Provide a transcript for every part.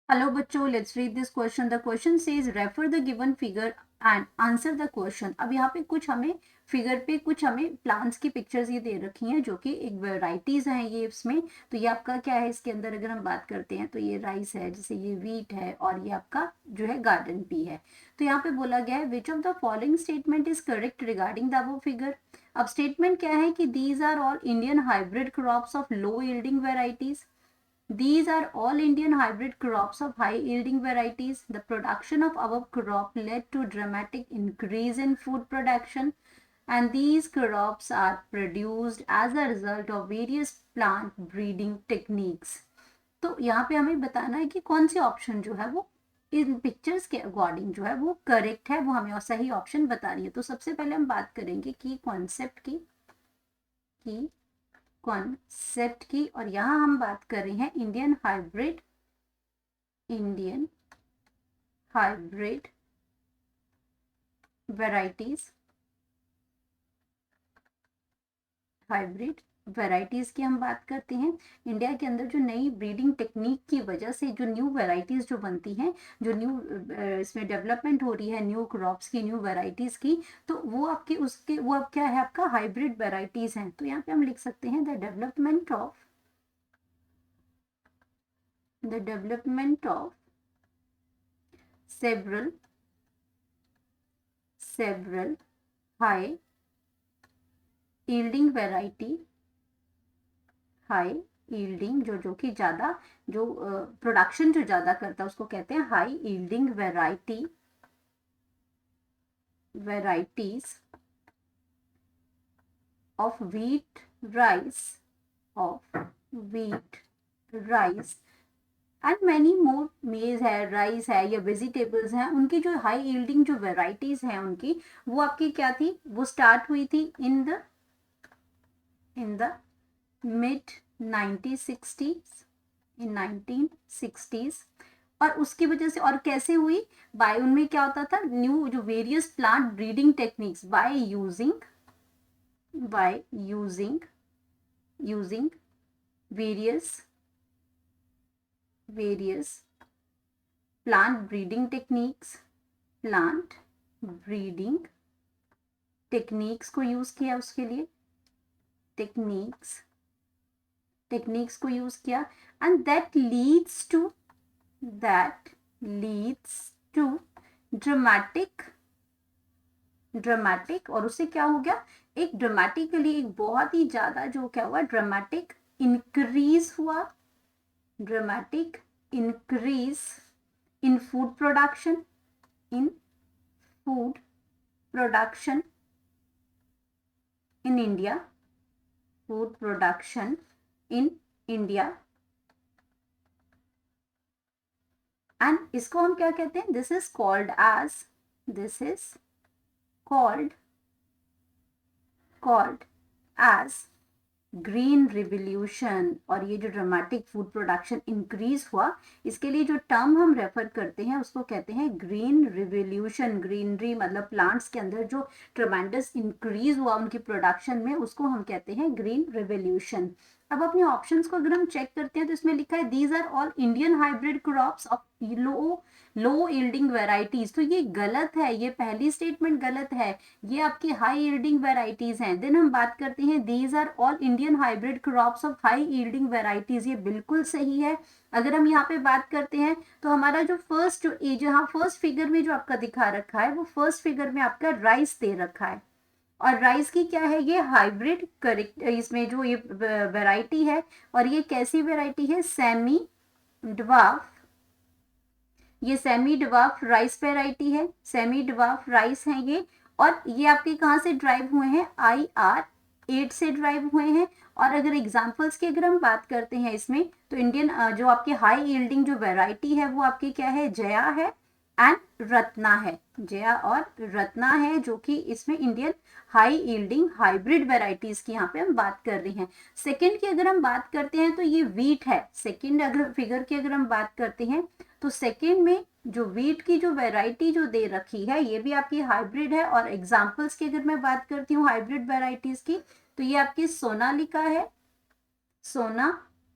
Hello बच्चों, let's read this question. The question says refer the given figure and answer the question. अब यहाँ पे कुछ हमें फिगर पे कुछ हमें प्लांट्स की पिक्चर्स ये दे रखी हैं जो कि एक वेराइटीज हैं ये इसमें। तो ये आपका क्या है, इसके अंदर अगर हम बात करते हैं तो ये राइस है, जैसे ये वीट है और ये आपका जो है गार्डन पी है। तो यहाँ पे बोला गया है which of the following statement is correct regarding the above figure. अब स्टेटमेंट क्या है कि these are all Indian hybrid crops of low yielding varieties. These are all Indian hybrid crops of high yielding varieties. The production of our crop led to dramatic increase in food production, and these crops are produced as a result of various plant breeding techniques. तो यहाँ पे हमें बताना है कि कौन C option जो है वो इन पिक्चर्स के अकॉर्डिंग जो है वो करेक्ट है, वो हमें सही ऑप्शन बता रही है। तो सबसे पहले हम बात करेंगे की कॉन्सेप्ट की कॉन्सेप्ट की, और यहाँ हम बात कर रहे हैं Indian hybrid varieties hybrid varieties की हम बात करते हैं। इंडिया के अंदर जो नई ब्रीडिंग टेक्निक की वजह से जो न्यू वेराइटीज जो बनती हैं, जो न्यू इसमें डेवलपमेंट हो रही है न्यू क्रॉप्स की, न्यू वेराइटीज की, तो वो आपके उसके वो अब क्या है, आपका हाइब्रिड वेराइटीज हैं। तो यहाँ पे हम लिख सकते हैं the development of several high yielding जो कि ज्यादा जो प्रोडक्शन जो ज्यादा करता है उसको कहते हैं high yielding varieties of wheat rice and many more. मेज है, राइस है या वेजिटेबल्स हैं, उनकी जो हाई यील्डिंग जो वेराइटीज हैं उनकी, वो आपकी क्या थी, वो स्टार्ट हुई थी इन द मिड 1960s और उसकी वजह से, और कैसे हुई, बाय उनमें क्या होता था, न्यू जो various plant breeding techniques by using various plant breeding techniques को यूज किया, उसके लिए टेक्निक्स को यूज किया, and that leads to dramatic, और उससे क्या हो गया, एक ड्रामेटिकली एक बहुत ही ज्यादा जो क्या हुआ, dramatic increase in food production in India and इसको हम क्या कहते हैं, this is called as green revolution. और ये जो ड्रामेटिक फूड प्रोडक्शन इंक्रीज हुआ, इसके लिए जो टर्म हम रेफर करते हैं उसको कहते हैं ग्रीन रिवोल्यूशन। ग्रीनरी मतलब प्लांट्स के अंदर जो ट्रमेंडस इंक्रीज हुआ उनकी प्रोडक्शन में, उसको हम कहते हैं ग्रीन रिवोल्यूशन। अब अपने ऑप्शंस को अगर हम चेक करते हैं तो इसमें लिखा है these are all Indian hybrid crops of low yielding varieties. तो ये गलत है, ये पहली स्टेटमेंट गलत है, ये आपकी हाई यील्डिंग वेराइटीज हैं। देन हम बात करते हैं these are all Indian hybrid crops of high yielding varieties, ये बिल्कुल सही है। अगर हम यहाँ पे बात करते हैं तो हमारा जो फर्स्ट जहाँ फर्स्ट फिगर में जो आपका दिखा रखा है, वो फर्स्ट फिगर में आपका राइस दे रखा है, और राइस की क्या है, ये हाइब्रिड करेक्ट, इसमें जो ये वेराइटी है, और ये कैसी वेराइटी है, सेमी डवार्फ राइस वेराइटी है, सेमी डवार्फ राइस है ये। और ये आपके कहाँ से ड्राइव हुए हैं, IR8 से ड्राइव हुए हैं। और अगर एग्जाम्पल्स की अगर हम बात करते हैं इसमें, तो इंडियन जो आपके हाई यील्डिंग जो वेराइटी है वो आपकी क्या है, जया है एंड रत्ना है, जया और रत्ना है, जो कि इसमें Indian high yielding hybrid varieties की यहाँ पे हम बात कर रहे हैं। सेकंड की अगर हम बात करते हैं तो ये वीट है। सेकंड अगर फिगर की अगर हम बात करते हैं तो सेकंड में जो वीट की जो वेराइटी जो दे रखी है, ये भी आपकी हाइब्रिड है। और एग्जांपल्स की अगर मैं बात करती हूँ हाइब्रिड वेराइटीज की, तो ये आपकी सोनालिका है,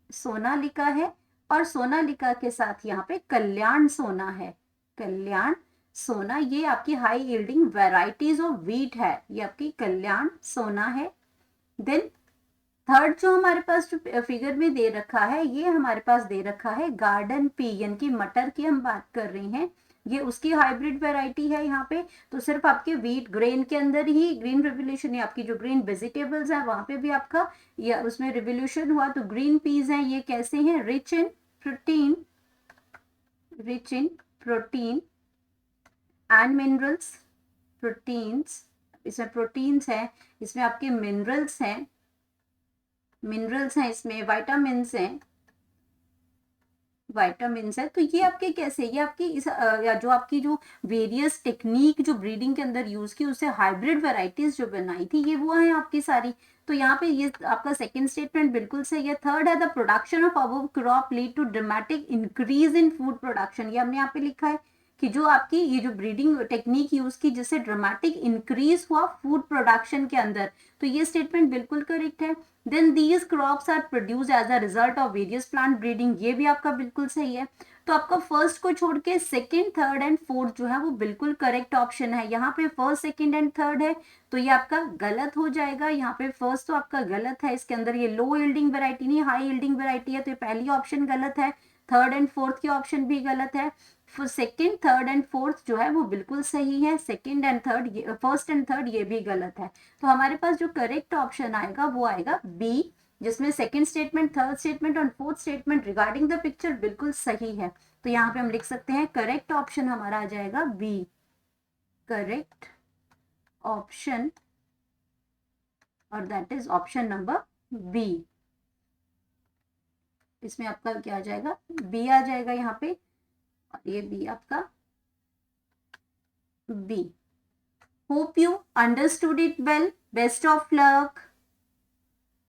सोनालिका है, और सोनालिका के साथ यहाँ पे कल्याण सोना है, कल्याण सोना, ये आपकी high yielding varieties of wheat है, ये आपकी कल्याण सोना है। देन थर्ड जो हमारे पास जो फिगर में दे रखा है, ये हमारे पास दे रखा है गार्डन पी, यानी कि मटर की हम बात कर रहे हैं, ये उसकी हाइब्रिड वैरायटी है यहाँ पे। तो सिर्फ आपके व्हीट ग्रेन के अंदर ही ग्रीन रिवोल्यूशन है, आपकी जो ग्रीन वेजिटेबल्स है वहां पे भी आपका या उसमें रिवोल्यूशन हुआ। तो ग्रीन पीज हैं, ये कैसे हैं, rich in protein, rich in protein and minerals, proteins, इसमें प्रोटीन्स है, इसमें आपके मिनरल्स हैं, मिनरल्स हैं, इसमें वाइटामिन्स हैं, वाइटामिन्स है। तो ये आपके कैसे, ये आपकी या जो आपकी जो वेरियस टेक्निक जो ब्रीडिंग के अंदर यूज की, उससे हाइब्रिड वेराइटीज जो बनाई थी, ये वो है आपकी सारी। तो यहाँ पे ये आपका सेकंड स्टेटमेंट बिल्कुल सही है। थर्ड है the production of above crop lead to dramatic increase in food production, ये हमने यहाँ पे लिखा है कि जो आपकी ये जो ब्रीडिंग टेक्निक यूज की जिससे ड्रामेटिक इंक्रीज हुआ फूड प्रोडक्शन के अंदर, तो ये स्टेटमेंट बिल्कुल करेक्ट है। Then these crops are produce as a result of various plant breeding, ये भी आपका बिल्कुल सही है। तो आपका फर्स्ट को छोड़ के सेकंड, थर्ड एंड फोर्थ जो है वो बिल्कुल करेक्ट ऑप्शन है। यहाँ पे फर्स्ट, सेकंड एंड थर्ड है तो ये आपका गलत हो जाएगा। यहाँ पे फर्स्ट तो आपका गलत है, इसके अंदर ये लो यील्डिंग वैरायटी नहीं हाई यील्डिंग वैरायटी है, तो ये पहली ऑप्शन गलत है। थर्ड एंड फोर्थ की ऑप्शन भी गलत है। सेकंड, थर्ड एंड फोर्थ जो है वो बिल्कुल सही है, second and third, first and third ये भी गलत है। तो हमारे पास जो करेक्ट ऑप्शन आएगा वो आएगा बी, जिसमें सेकंड स्टेटमेंट, थर्ड स्टेटमेंट और fourth statement regarding the picture बिल्कुल सही है। तो यहाँ पे हम लिख सकते हैं करेक्ट ऑप्शन हमारा आ जाएगा बी, करेक्ट ऑप्शन, और that is option number B. इसमें आपका क्या आ जाएगा, बी आ जाएगा यहाँ पे, और ये बी आपका B. Hope you understood it well, best of luck.